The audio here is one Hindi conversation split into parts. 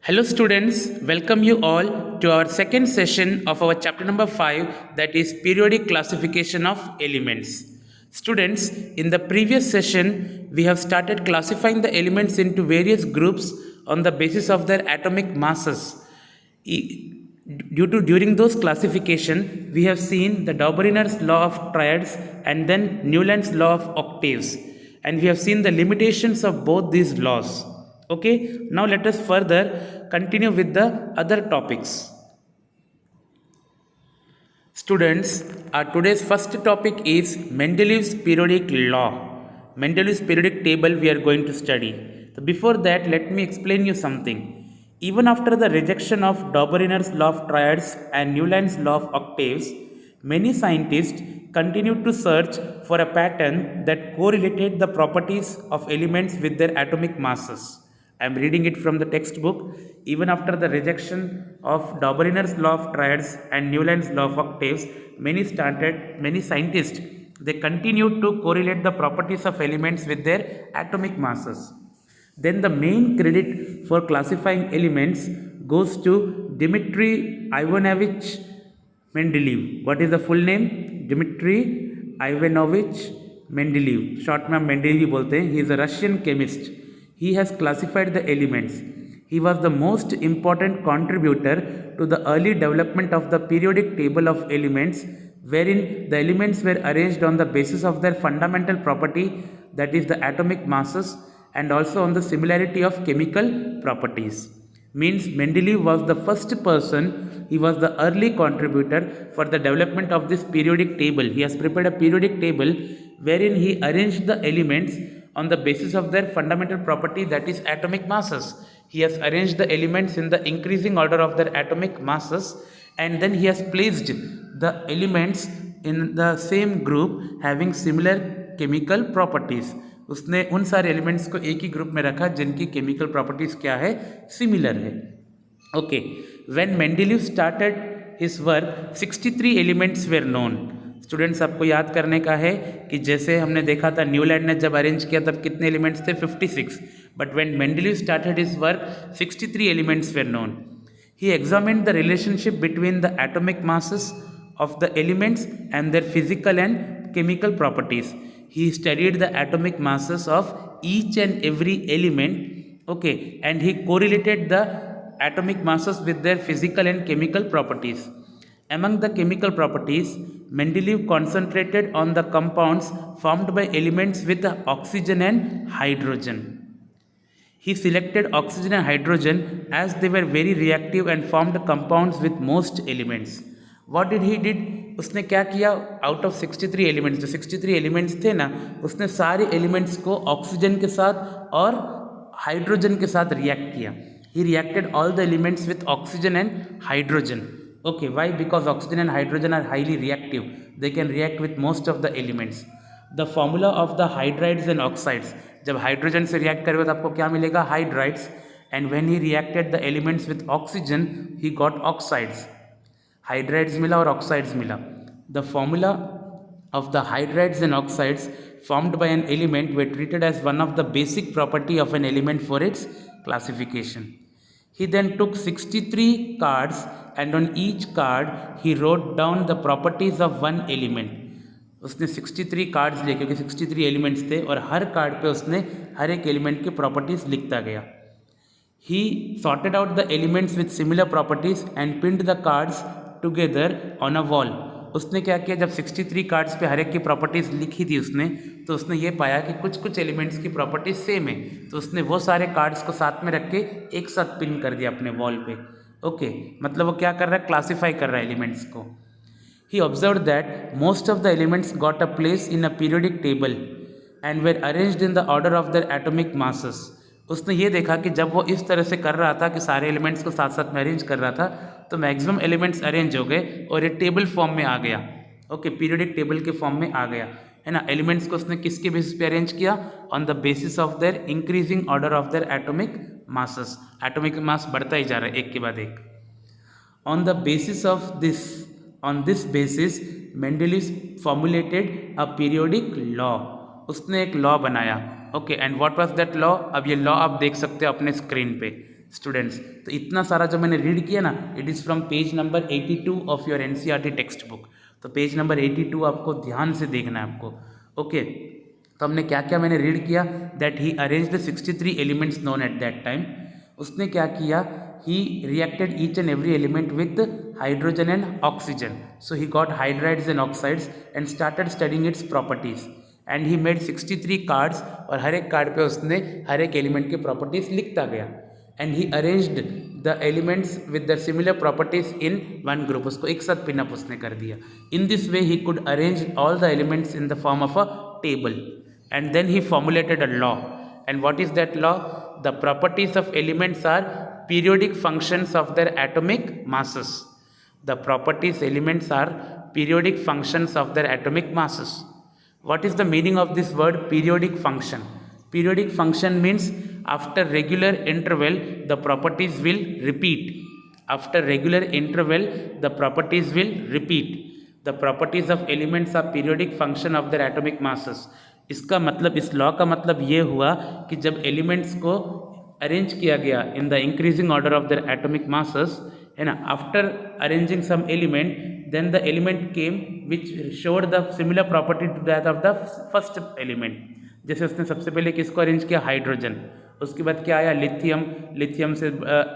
Hello, students. Welcome you all to our second session of our chapter number 5, that is periodic classification of elements. Students, in the previous session, we have started classifying the elements into various groups on the basis of their atomic masses. During those classification, we have seen the Dobereiner's law of triads and then Newland's law of octaves, and we have seen the limitations of both these laws. Okay, now let us further continue with the other topics. Students, our today's first topic is Mendeleev's periodic law. Mendeleev's periodic table we are going to study. So before that, let me explain you something. Even after the rejection of Dobereiner's law of triads and Newland's law of octaves, many scientists continued to search for a pattern that correlated the properties of elements with their atomic masses. I am reading it from the textbook. Even after the rejection of Dobereiner's law of triads and Newland's law of octaves, many scientists they continued to correlate the properties of elements with their atomic masses. Then the main credit for classifying elements goes to Dmitry Ivanovich Mendeleev. What is the full name? Dmitry Ivanovich Mendeleev. Short में हम Mendeleev बोलते हैं. He is a Russian chemist. He has classified the elements. He was the most important contributor to the early development of the periodic table of elements, wherein the elements were arranged on the basis of their fundamental property, that is the atomic masses, and also on the similarity of chemical properties. Means Mendeleev was the first person, he was the early contributor for the development of this periodic table. He has prepared a periodic table wherein he arranged the elements on the basis of their fundamental property, that is atomic masses. He has arranged the elements in the increasing order of their atomic masses, and then he has placed the elements in the same group having similar chemical properties. उसने उन सारे एलिमेंट्स को एक ही ग्रुप में रखा जिनकी केमिकल प्रॉपर्टीज क्या है, सिमिलर है. Okay, when Mendeleev started his work 63 elements were known. Students, आपको याद करने का है कि जैसे हमने देखा था न्यूलैंड ने जब अरेंज किया तब कितने एलिमेंट्स थे, 56. But when Mendeleev started his work 63 elements were known. He examined the relationship between the atomic masses of the elements and their physical and chemical properties. He studied the atomic masses of each and every element, okay, and he correlated the atomic masses with their physical and chemical properties. Among the chemical properties, Mendeleev concentrated on the compounds formed by elements with oxygen and hydrogen. He selected oxygen and hydrogen as they were very reactive and formed compounds with most elements. What did he did? उसने क्या किया? आउट ऑफ 63 एलिमेंट्स, जो 63 एलिमेंट्स थे ना, उसने सारे एलिमेंट्स को ऑक्सीजन के साथ और हाइड्रोजन के साथ रिएक्ट किया. He reacted all the elements with oxygen and hydrogen. Okay, why? Because oxygen and hydrogen are highly reactive. They can react with most of the elements. The formula of the hydrides and oxides, जब हाइड्रोजन से रिएक्ट करोगे तो आपको क्या मिलेगा? Hydrides. And when he reacted the elements with oxygen he got oxides. Hydrides मिला और ऑक्साइड्स मिला. The formula of the hydrides and oxides formed by an element were treated as one of the basic property of an element for its classification. He then took 63 cards and on each card he wrote down the properties of one element. उसने 63 कार्ड्स लिए क्योंकि 63 एलिमेंट्स थे और हर कार्ड पे उसने हर एक एलिमेंट के प्रॉपर्टीज लिखता गया. He sorted out the elements with similar properties and pinned the cards together on a wall. उसने क्या किया? जब 63 कार्ड्स पे हर एक की प्रॉपर्टीज़ लिखी थी उसने, तो उसने ये पाया कि कुछ कुछ एलिमेंट्स की प्रॉपर्टीज सेम है, तो उसने वो सारे कार्ड्स को साथ में रख के एक साथ पिन कर दिया अपने वॉल पे. ओके, मतलब वो क्या कर रहा है? क्लासीफाई कर रहा है एलिमेंट्स को. He observe that most of the elements got a place in a periodic table and were arranged in the order of their atomic masses. उसने ये देखा कि जब वो इस तरह से कर रहा था कि सारे एलिमेंट्स को साथ साथ में अरेंज कर रहा था, तो मैक्सिमम एलिमेंट्स अरेंज हो गए और ये टेबल फॉर्म में आ गया. ओके, पीरियोडिक टेबल के फॉर्म में आ गया, है ना. एलिमेंट्स को उसने किसके बेसिस पे अरेंज किया? On the basis of their increasing order of their atomic masses. Atomic mass बढ़ता ही जा रहा है एक के बाद एक. On the basis of this, on this basis Mendeleev formulated a periodic law. उसने एक लॉ बनाया. Okay, and what was that law? अब ये लॉ आप देख सकते हो अपने स्क्रीन पे. स्टूडेंट्स। तो इतना सारा जो मैंने रीड किया ना, it is from page number 82 of your NCERT text book. तो पेज नंबर 82 आपको ध्यान से देखना है आपको। ओके, तो हमने क्या क्या मैंने रीड किया, that he arranged 63 elements known at that time. उसने क्या किया, he reacted each and every element with hydrogen and oxygen. So he got hydrides and oxides and started studying its properties. And he made 63 cards और हर एक कार्ड पे उसने हर एक एलिमेंट की प्रॉपर्टीज लिखता गया. And he arranged the elements with their similar properties in one group. उसको एक साथ पिनअप उसने कर दिया. In this way he could arrange all the elements in the form of a table. And then he formulated a law. And what is that law? The properties of elements are periodic functions of their atomic masses. The properties elements are periodic functions of their atomic masses. What is the meaning of this word periodic function? Periodic function means after regular interval the properties will repeat. After regular interval the properties will repeat. The properties of elements are periodic function of their atomic masses. इसका मतलब, इस लॉ का मतलब ये हुआ कि जब एलिमेंट्स को अरेंज किया गया in the increasing order of their atomic masses, है ना, after arranging some element then the element came which showed the similar property to that of the first element. जैसे उसने सबसे पहले किसको अरेंज किया, हाइड्रोजन. उसके बाद क्या आया, लिथियम. लिथियम से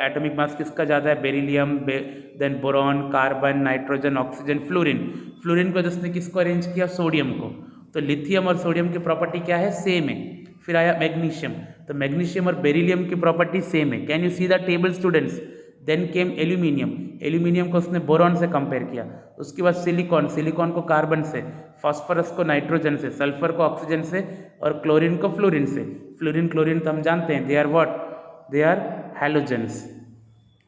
एटॉमिक मास किसका ज़्यादा है, beryllium, then boron, carbon, nitrogen, oxygen, fluorine. Fluorine को उसने किसको अरेंज किया, सोडियम को. तो लिथियम और सोडियम की प्रॉपर्टी क्या है, सेम है. फिर आया मैग्नीशियम. तो मैग्नीशियम और बेरिलियम की प्रॉपर्टी सेम है. Can you see the table students? Then came aluminium. Aluminium को उसने बोरॉन से कंपेयर किया. उसके बाद सिलिकॉन. सिलिकॉन को कार्बन से, फास्फोरस को नाइट्रोजन से, सल्फर को ऑक्सीजन से और क्लोरीन को फ्लोरीन से. फ्लोरीन क्लोरीन तो हम जानते हैं, they are what, they are halogens.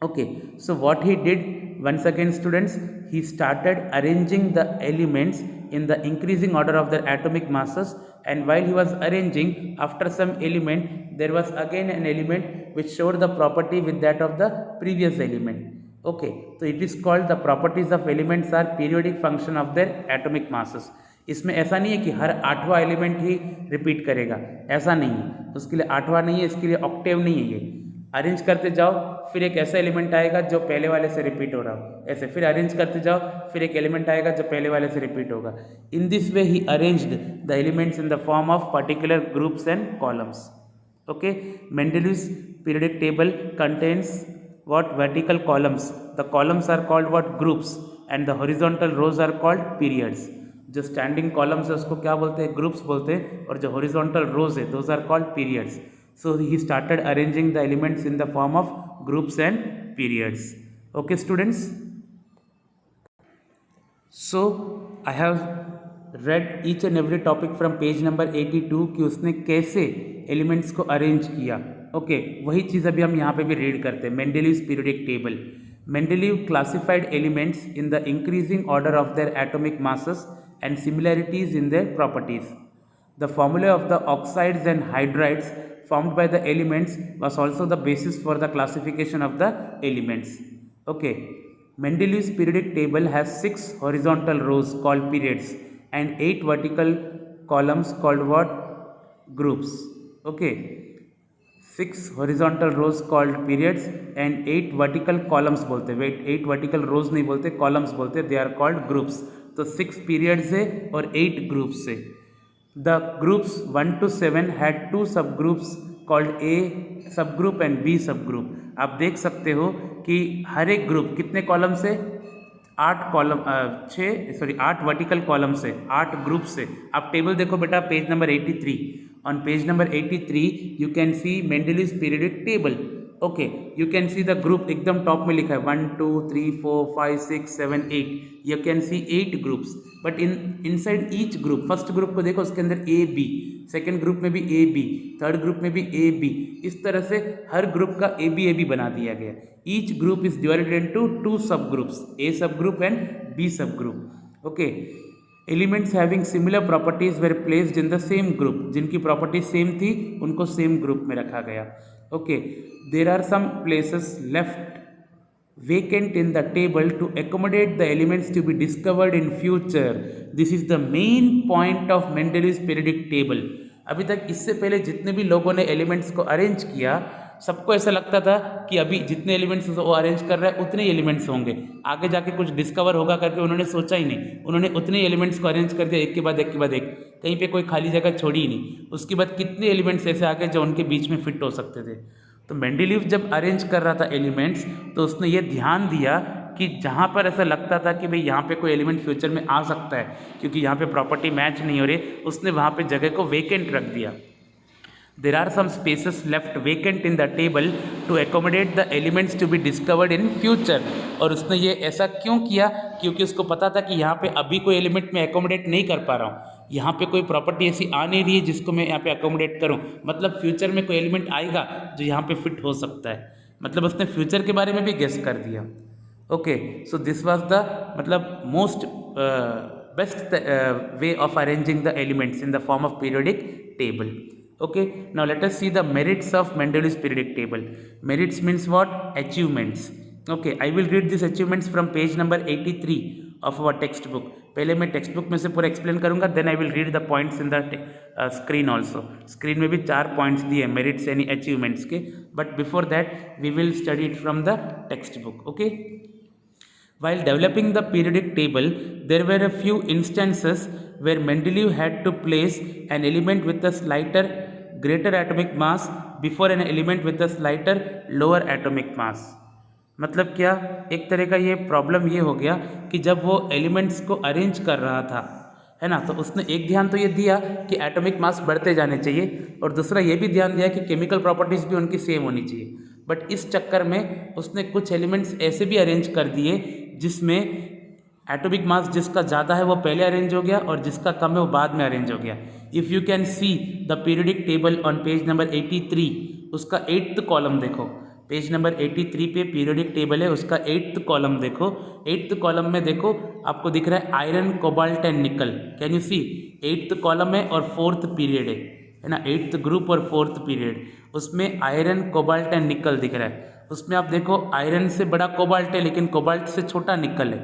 Okay, so what he did, once again students, he started arranging the elements in the increasing order of their atomic masses, and while he was arranging, after some element there was again an element which showed the property with that of the previous element. Okay, so it is called the properties of elements are periodic function of their atomic masses. इसमें ऐसा नहीं है कि हर 8वां एलिमेंट ही रिपीट करेगा, ऐसा नहीं है. उसके लिए 8वां नहीं है, इसके लिए ऑक्टेव नहीं है. ये अरेंज करते जाओ, फिर एक ऐसा एलिमेंट आएगा जो पहले वाले से रिपीट हो रहा हो, ऐसे फिर अरेंज करते जाओ, फिर एक एलिमेंट आएगा जो पहले वाले से रिपीट होगा. In this way he arranged the elements in the form of particular groups and columns. Okay, Mendeleev's periodic table contains what vertical columns. The columns are called what, groups, and the horizontal rows are called periods. जो स्टैंडिंग कॉलम्स है उसको क्या बोलते हैं, ग्रुप्स बोलते हैं, और जो हॉरिजॉन्टल रोज है those are called periods. So he started arranging the elements in the form of groups and periods. Okay students, so I have read each and every topic from page number 82 कि उसने कैसे एलिमेंट्स को अरेंज किया. ओके, वही चीज़ अभी हम यहाँ पे भी रीड करते हैं. Mendeleev's periodic table. Mendeleev classified elements in the increasing order of their atomic masses and similarities in their properties. The formula of the oxides and hydrides formed by the elements was also the basis for the classification of the elements. Okay, Mendeleev's periodic table has 6 horizontal rows called periods and 8 vertical columns called what, groups. Okay, 6 horizontal rows called periods and 8 vertical columns बोलते हैं. 8 vertical rows नहीं बोलते, columns बोलते, they are called groups. तो 6 periods है और 8 groups है. The groups 1 to 7 had 2 subgroups called A subgroup and B subgroup. आप देख सकते हो कि हर एक ग्रुप कितने कॉलम से, 8 कॉलम, 8 वर्टिकल कॉलम से, 8 ग्रुप से. आप टेबल देखो बेटा, page number 83. On page number 83 you can see Mendeleev's periodic table. Okay, you can see the group एकदम टॉप में लिखा है 1 2 3 4 5 6 7 8. You can see 8 groups, but inside each group, first group को देखो उसके अंदर A B, सेकेंड ग्रुप में भी A B, थर्ड ग्रुप में भी A B. इस तरह से हर ग्रुप का A B बना दिया गया. Each group is divided into 2 subgroups, A subgroup and B subgroup. Okay, elements having similar properties were placed in the same group. जिनकी प्रॉपर्टी सेम थी उनको सेम ग्रुप में रखा गया. Okay, there are some places left vacant in the table to accommodate the elements to be discovered in future. This is the main point of Mendeleev's periodic table. अभी तक इससे पहले जितने भी लोगों ने एलिमेंट्स को अरेंज किया सबको ऐसा लगता था कि अभी जितने एलिमेंट्स वो अरेंज कर रहा है उतने ही एलिमेंट्स होंगे, आगे जाके कुछ डिस्कवर होगा करके उन्होंने सोचा ही नहीं, उन्होंने उतने एलिमेंट्स को अरेंज कर दिया एक के बाद एक के बाद एक, कहीं पे कोई खाली जगह छोड़ी ही नहीं। उसके बाद कितने एलिमेंट्स ऐसे आ गए जो उनके बीच में फिट हो सकते थे। तो मेंडेलीव जब अरेंज कर रहा था एलिमेंट्स तो उसने ये ध्यान दिया कि जहाँ पर ऐसा लगता था कि भाई यहाँ पे कोई एलिमेंट फ्यूचर में आ सकता है क्योंकि यहाँ पे प्रॉपर्टी मैच नहीं हो रही, उसने वहाँ पे जगह को वेकेंट रख दिया। There are some spaces left vacant in the table to accommodate the elements to be discovered in future। और उसने ये ऐसा क्यों किया? क्योंकि उसको पता था कि यहाँ पे अभी कोई एलिमेंट मैं एकोमोडेट नहीं कर पा रहा हूँ, यहाँ पे कोई प्रॉपर्टी ऐसी आ नहीं रही है जिसको मैं यहाँ पे एकोमोडेट करूँ, मतलब फ्यूचर में कोई एलिमेंट आएगा जो यहाँ पे फिट हो सकता है, मतलब उसने फ्यूचर के बारे में भी गेस कर दिया। Okay, so this was the मतलब most best way of arranging the elements in the form of periodic table। Okay, now let us see the merits of Mendeleev's periodic table। Merits means what? Achievements। Okay, I will read these achievements from page number 83 of our textbook। पहले मैं टेक्स्ट बुक में से पूरा एक्सप्लेन करूंगा, then I will read the points in the screen also. Screen में भी 4 पॉइंट्स दिए मेरिट्स यानी अचीवमेंट्स के, but before that we will study it from the text book. Okay, while developing the periodic table, there were a few instances where Mendeleev had to place an element with a slighter greater atomic mass before an element with a slighter lower atomic mass। मतलब क्या, एक तरह का ये प्रॉब्लम ये हो गया कि जब वो एलिमेंट्स को अरेंज कर रहा था, है ना, तो उसने एक ध्यान तो ये दिया कि एटॉमिक मास बढ़ते जाने चाहिए, और दूसरा ये भी ध्यान दिया कि केमिकल प्रॉपर्टीज़ भी उनकी सेम होनी चाहिए। बट इस चक्कर में उसने कुछ एलिमेंट्स ऐसे भी अरेंज कर दिए जिसमें एटॉमिक मास जिसका ज़्यादा है वो पहले अरेंज हो गया और जिसका कम है वो बाद में अरेंज हो गया। If you can see the periodic table on page number 83, उसका 8th कॉलम देखो, पेज नंबर 83 पे पीरियडिक टेबल है, उसका 8th कॉलम देखो। 8th कॉलम में देखो आपको दिख रहा है iron, cobalt and nickel. Can you see? 8th column है और 4th पीरियड है ना, 8th ग्रुप और 4th पीरियड, उसमें आयरन, कोबाल्ट एंड निकल दिख रहा है। उसमें आप देखो आयरन से बड़ा कोबाल्ट है लेकिन कोबाल्ट से छोटा निकल है,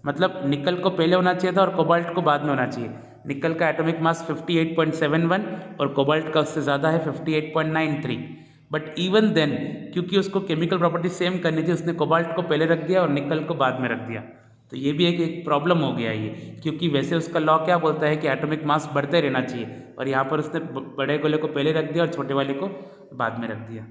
मतलब निकल को पहले होना चाहिए था और कोबाल्ट को बाद में होना चाहिए। निकल का एटॉमिक मास 58.71 और कोबाल्ट का उससे ज़्यादा है 58.93। बट इवन देन क्योंकि उसको केमिकल प्रॉपर्टी सेम करनी थी, उसने कोबाल्ट को पहले रख दिया और निकल को बाद में रख दिया। तो ये भी एक प्रॉब्लम हो गया ये, क्योंकि वैसे उसका लॉ क्या बोलता है कि एटॉमिक मास बढ़ते रहना चाहिए, और यहाँ पर उसने बड़े गोले को पहले रख दिया और छोटे वाले को बाद में रख दिया।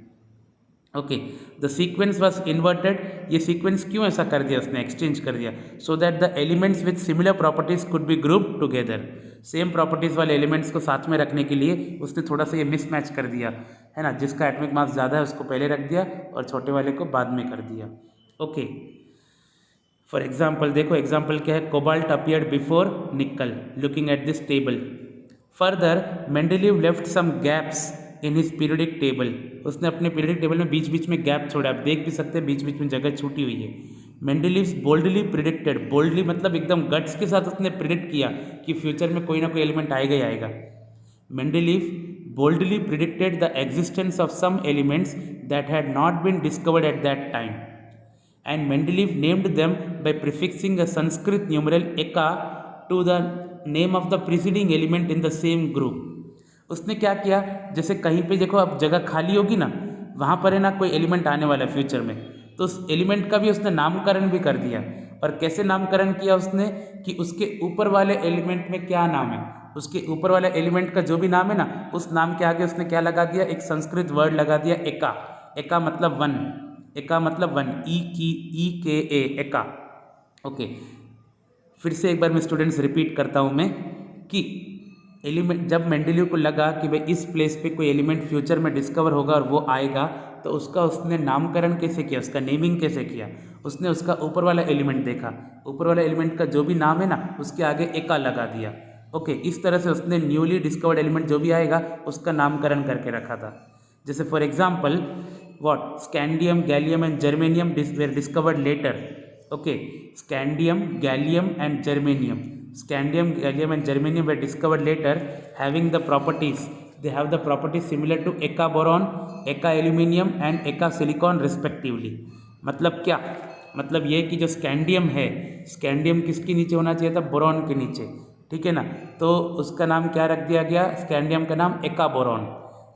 Okay, the sequence was inverted. ये सीक्वेंस क्यों ऐसा कर दिया उसने, एक्सचेंज कर दिया, so that the elements with similar properties could be group together. Same properties वाले एलिमेंट्स को साथ में रखने के लिए उसने थोड़ा सा ये मिसमैच कर दिया, है ना, जिसका एटॉमिक मास ज़्यादा है उसको पहले रख दिया और छोटे वाले को बाद में कर दिया। ओके, फॉर एग्जाम्पल देखो, एग्जाम्पल क्या है, cobalt appeared before nickel, looking at this table. Further Mendeleev left some gaps in his periodic table. उसने अपने पीरियडिक टेबल में बीच बीच में गैप छोड़ा, आप देख भी सकते हैं बीच बीच में जगह छूटी हुई है। मेंडेलीव्स बोल्डली प्रिडिक्टेड, बोल्डली मतलब एकदम गट्स के साथ उसने प्रिडिक्ट किया कि फ्यूचर में कोई ना कोई एलिमेंट आएगा ही आएगा। Mendeleev boldly predicted the existence of some elements that had not been discovered at that time, and Mendeleev named them by prefixing a Sanskrit numeral eka to the name of the preceding element in the same group। उसने क्या किया, जैसे कहीं पे देखो अब जगह खाली होगी ना, वहाँ पर है ना कोई एलिमेंट आने वाला है फ्यूचर में, तो उस एलिमेंट का भी उसने नामकरण भी कर दिया। और कैसे नामकरण किया उसने कि उसके ऊपर वाले एलिमेंट में क्या नाम है, उसके ऊपर वाले एलिमेंट का जो भी नाम है ना, उस नाम के आगे उसने क्या लगा दिया, एक संस्कृत वर्ड लगा दिया एका। एका मतलब वन, एका मतलब वन, ई के ए, एका। ओके, फिर से एक बार मैं स्टूडेंट्स रिपीट करता हूँ मैं कि एलिमेंट, जब मेंडेलीव को लगा कि भाई इस प्लेस पे कोई एलिमेंट फ्यूचर में डिस्कवर होगा और वो आएगा, तो उसका उसने नामकरण कैसे किया, उसका नेमिंग कैसे किया, उसने उसका ऊपर वाला एलिमेंट देखा, ऊपर वाला एलिमेंट का जो भी नाम है ना उसके आगे एका लगा दिया। ओके, इस तरह से उसने न्यूली डिस्कवर्ड एलिमेंट जो भी आएगा उसका नामकरण करके रखा था। जैसे for example what, scandium, gallium and germanium were discovered later. Okay, scandium, gallium and germanium, scandium, gallium and germanium were discovered later having the properties, they have the properties similar to eka boron, eka aluminium and eka silicon respectively. मतलब क्या, मतलब ये कि जो स्कैंडियम है, स्कैंडियम किसके नीचे होना चाहिए था, बोरॉन के नीचे, ठीक है ना, तो उसका नाम क्या रख दिया गया, स्कैंडियम का नाम एका बोरॉन।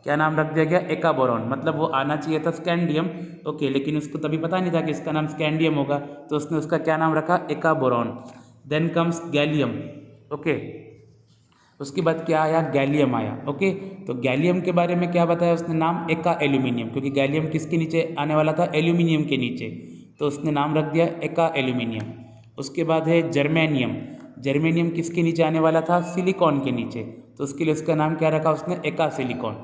क्या नाम रख दिया गया? एका बोरॉन। मतलब वो आना चाहिए था स्कैंडियम, ओके, लेकिन उसको तभी पता नहीं था कि इसका नाम स्कैंडियम होगा, तो उसने उसका क्या नाम रखा? Eka boron. Then comes gallium, okay, उसके बाद क्या आया? गैलियम आया, ओके। तो गैलियम के बारे में क्या बताया उसने? नाम एका एल्यूमिनियम, क्योंकि गैलियम किसके नीचे आने वाला था? एल्यूमिनियम के नीचे, तो उसने नाम रख दिया एका एल्यूमिनियम। उसके बाद है जर्मेनियम। जर्मेनियम किसके नीचे आने वाला था? सिलिकॉन के नीचे, तो उसके लिए उसका नाम क्या रखा उसने? एका सिलिकॉन।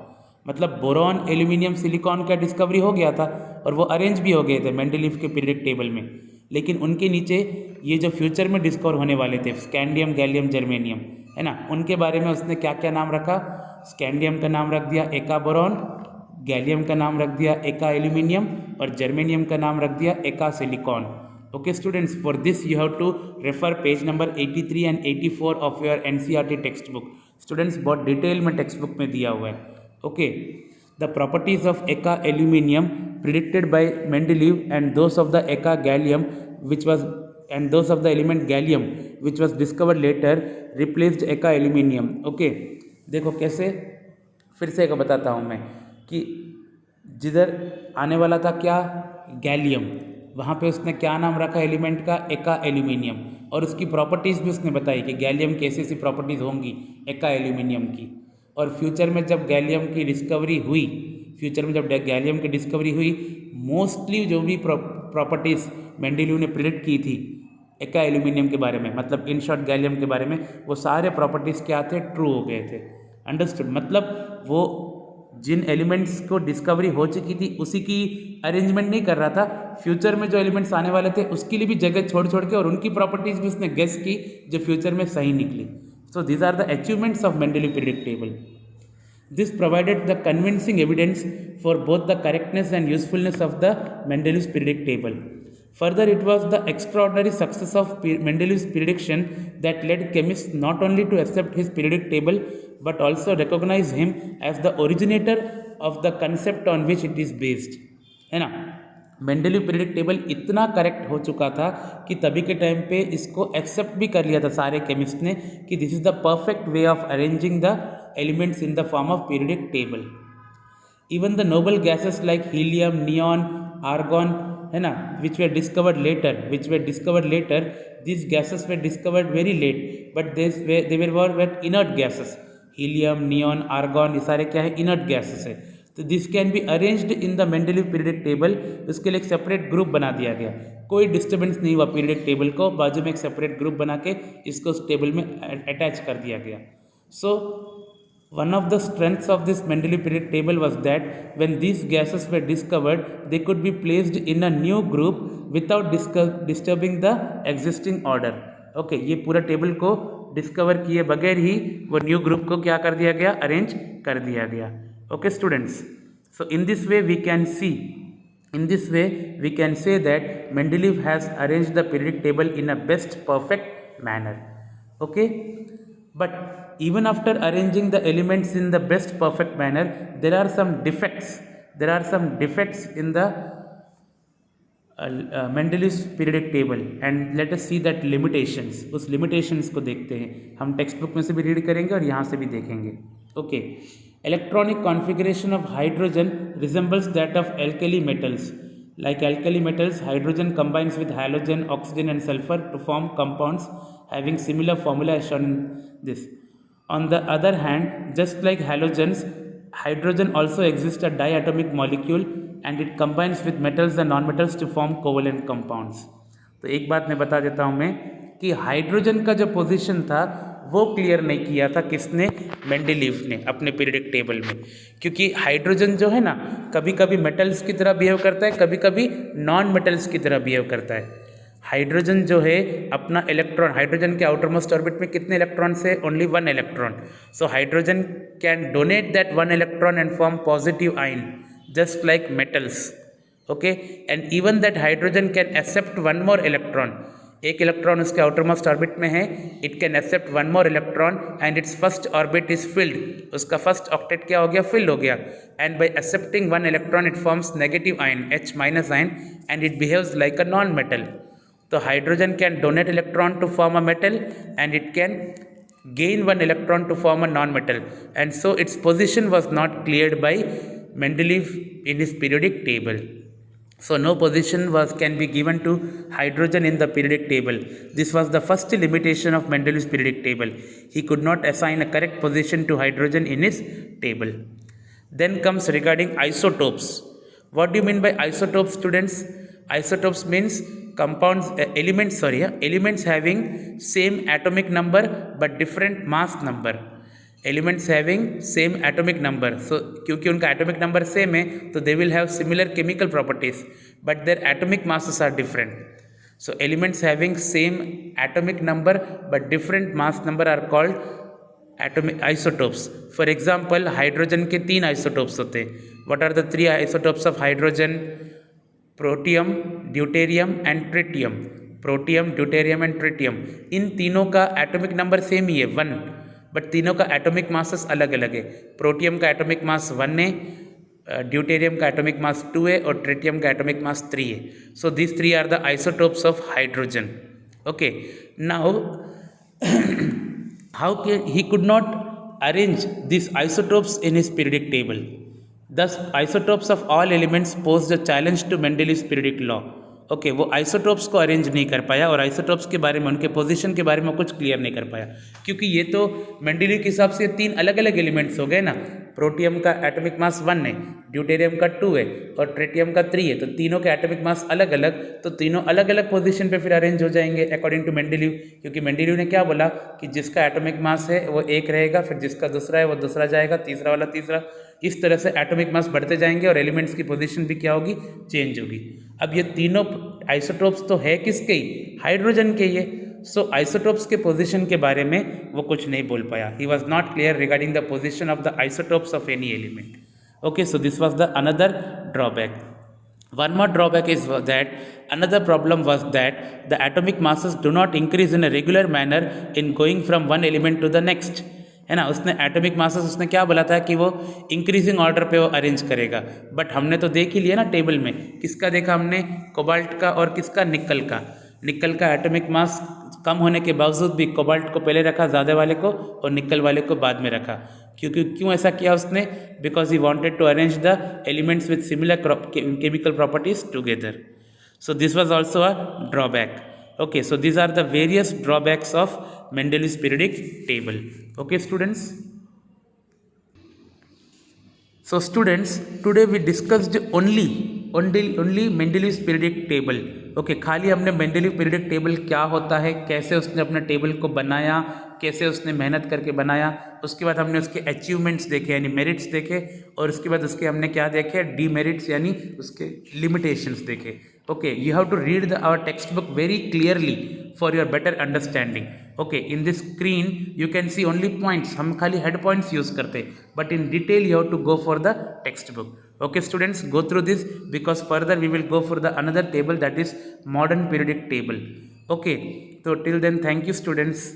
मतलब बोरॉन, एल्यूमिनियम, सिलिकॉन का डिस्कवरी हो गया था और वो अरेंज भी हो गए थे मेंडलीव के पीरियडिक टेबल में, लेकिन उनके नीचे ये जो फ्यूचर में डिस्कवर होने वाले थे स्कैंडियम, गैलियम, जर्मेनियम, है ना, उनके बारे में उसने क्या क्या नाम रखा? स्कैंडियम का नाम रख दिया एका बोरॉन, गैलियम का नाम रख दिया एका एल्यूमिनियम, और जर्मेनियम का नाम रख दिया eka silicon. Okay students, for this you have to refer page number 83 and 84 of your NCERT text book. Students बहुत डिटेल में टेक्स्ट बुक में दिया हुआ है, okay. The properties of eka aluminium predicted by Mendeleev and those of the eka gallium which was and those of the element gallium which was discovered later replaced एका एल्यूमिनियम, ओके। देखो कैसे, फिर से एक बताता हूँ मैं कि जिधर आने वाला था क्या? गैलियम, वहाँ पे उसने क्या नाम रखा एलिमेंट का? एका एल्यूमिनियम, और उसकी प्रॉपर्टीज़ भी उसने बताई कि गैलियम की ऐसी ऐसी प्रॉपर्टीज़ होंगी एका एल्यूमिनियम की। और फ्यूचर में जब गैलियम की डिस्कवरी हुई, फ्यूचर में जब गैलियम की डिस्कवरी हुई, मोस्टली जो भी प्रॉपर्टीज़ मेंडलीव ने प्रिडिक्ट की थी एका एल्यूमिनियम के बारे में, मतलब इन शॉर्ट गैलियम के बारे में, वो सारे प्रॉपर्टीज़ क्या थे? ट्रू हो गए थे। अंडरस्टूड? मतलब वो जिन एलिमेंट्स को डिस्कवरी हो चुकी थी उसी की अरेंजमेंट नहीं कर रहा था, फ्यूचर में जो एलिमेंट्स आने वाले थे उसके लिए भी जगह छोड़ छोड़ के और उनकी प्रॉपर्टीज़ भी उसने गेस की जो फ्यूचर में सही निकली। So these are the achievements of Mendeleev periodic table. This provided the convincing evidence for both the correctness and usefulness of the Mendeleev's periodic table. Further, it was the extraordinary success of Mendeleev's prediction that led chemists not only to accept his periodic table but also recognize him as the originator of the concept on which it is based. है ना? मेंडलीव पीरियडिक टेबल इतना करेक्ट हो चुका था कि तभी के टाइम पे इसको एक्सेप्ट भी कर लिया था सारे केमिस्ट ने कि this is the perfect way of arranging the elements in the form of periodic table. Even the noble gases like helium, neon, argon, है ना, which they discovered later, this gases they discovered very late but they were inert gases. Helium, neon, argon, ये सारे क्या है? इनर्ट गैसेस है। तो this can be arranged in the Mendeleev periodic table. उसके लिए एक सेपरेट ग्रुप बना दिया गया, कोई डिस्टर्बेंस नहीं हुआ पीरियडिक टेबल को, बाजू में एक सेपरेट ग्रुप बना के इसको उस टेबल में अटैच कर दिया गया। सो one of the strengths of this Mendeleev periodic table was that when these gases were discovered, they could be placed in a new group without disturbing the existing order. Okay, ये पूरा टेबल को डिस्कवर किए बगैर ही वो न्यू ग्रुप को क्या कर दिया गया? अरेंज कर दिया गया। Okay students, so in this way we can say that Mendeleev has arranged the periodic table in a best perfect manner. Okay, but even after arranging the elements in the best perfect manner, there are some defects in the Mendeleev's periodic table, and let us see that limitations. उस limitations को देखते हैं, हम टेक्स्ट बुक में से भी रीड करेंगे और यहाँ से भी देखेंगे। Okay, electronic configuration of hydrogen resembles that of alkali metals. Like alkali metals, hydrogen combines with halogen, oxygen and sulfur to form compounds having similar formula as shown in this. On the other hand, just like halogens, hydrogen also exists a diatomic molecule and it combines with metals and nonmetals to form covalent compounds. तो एक बात मैं बता देता हूँ मैं कि हाइड्रोजन का जो पोजीशन था वो क्लियर नहीं किया था किसने? मेंडलीव ने अपने पीरियडिक टेबल में, क्योंकि हाइड्रोजन जो है ना कभी कभी मेटल्स की तरह बिहेव करता है, कभी कभी नॉन मेटल्स की तरह बिहेव करता है। हाइड्रोजन जो है अपना इलेक्ट्रॉन, हाइड्रोजन के आउटर मोस्ट ऑर्बिट में कितने इलेक्ट्रॉन्स है? Only 1 electron. So hydrogen can donate that 1 electron and form positive ion just like metals. Okay, and even that hydrogen can accept 1 more electron. एक इलेक्ट्रॉन उसके आउटर मोस्ट ऑर्बिट में है, it can accept 1 more electron and its first orbit is filled. उसका फर्स्ट ऑक्टेट क्या हो गया? फिल्ड हो गया। And by accepting 1 electron it forms negative ion H- ion and it behaves like a non metal. तो hydrogen can donate electron to form a metal and it can gain one electron to form a non-metal, and so its position was not cleared by Mendeleev in his periodic table. So no position can be given to hydrogen in the periodic table. This was the first limitation of Mendeleev's periodic table. He could not assign a correct position to hydrogen in his table. Then comes regarding isotopes. What do you mean by isotopes, students? Isotopes means elements having same atomic number but different mass number. Elements having same atomic number, so क्योंकि उनका एटॉमिक नंबर सेम है तो they will have similar chemical properties but their atomic masses are different. So elements having same atomic number but different mass number are called atomic isotopes. For example hydrogen के 3 आइसोटोप्स होते हैं. What are the 3 isotopes of hydrogen? Protium, deuterium and tritium. Protium, deuterium and tritium, इन तीनों का एटॉमिक नंबर सेम ही है 1, बट तीनों का एटॉमिक मासेस अलग अलग है. प्रोटियम का एटॉमिक मास 1 है, ड्यूटेरियम का एटॉमिक मास 2 है और ट्रिटियम का एटॉमिक मास 3 है. So this 3 are the isotopes of hydrogen. Okay, now how he could not arrange these isotopes in his periodic table. Thus isotopes of all elements posed a challenge to Mendeleev's periodic law. Okay वो आइसोटोप्स को अरेंज नहीं कर पाया और आइसोटोप्स के बारे में, उनके पोजीशन के बारे में कुछ क्लियर नहीं कर पाया, क्योंकि ये तो मेंडेलीव के हिसाब से 3 अलग अलग एलिमेंट्स हो गए ना. प्रोटियम का एटॉमिक मास 1 है, ड्यूटेरियम का 2 है और ट्रिटियम का 3 है, तो तीनों के एटॉमिक मास अलग अलग, तो तीनों अलग अलग पोजीशन पे फिर अरेंज हो जाएंगे अकॉर्डिंग टू मेंडेलीव. क्योंकि मेंडेलीव ने क्या बोला कि जिसका एटॉमिक मास है वो 1 रहेगा, फिर जिसका दूसरा है वो दूसरा जाएगा, तीसरा वाला तीसरा, इस तरह से एटॉमिक मास बढ़ते जाएंगे और एलिमेंट्स की पोजीशन भी क्या होगी, चेंज होगी. अब ये तीनों आइसोटोप्स तो है किसके ही, हाइड्रोजन के ही है. सो आइसोटोप्स के पोजीशन के बारे में वो कुछ नहीं बोल पाया. He was not clear regarding the position of the isotopes of any element. Okay, so this was the another drawback. One more drawback is that another problem was that the atomic masses do not increase in a regular manner in going from one element to the next. है ना, उसने एटॉमिक मासेस उसने क्या बोला था कि वो इंक्रीजिंग ऑर्डर पे वो अरेंज करेगा, बट हमने तो देख ही लिया ना टेबल में. किसका देखा हमने? कोबाल्ट का और किसका? निकल का. निकल का एटॉमिक मास कम होने के बावजूद भी कोबाल्ट को पहले रखा ज़्यादा वाले को और निकल वाले को बाद में रखा. क्यों ऐसा किया उसने? Because he wanted to arrange the elements with similar chemical properties together. So this was also a drawback. Okay, so these are the various drawbacks of Mendeleev's periodic table. Okay, students. So students, today we discussed only Mendeleev's periodic table. Okay, खाली हमने Mendeleev periodic table क्या होता है, कैसे उसने अपने टेबल को बनाया, कैसे उसने मेहनत करके बनाया, उसके बाद हमने उसके अचीवमेंट्स देखे यानी मेरिट्स देखे, और उसके बाद उसके हमने क्या देखे? डीमेरिट्स यानी उसके लिमिटेशंस देखे. Okay, you have to read our textbook very clearly for your better understanding. Okay, in this screen you can see only points. हम खाली head points use करते, but in detail you have to go for the textbook. Okay, students, go through this because further we will go for the another table, that is modern periodic table. Okay, so till then, thank you, students.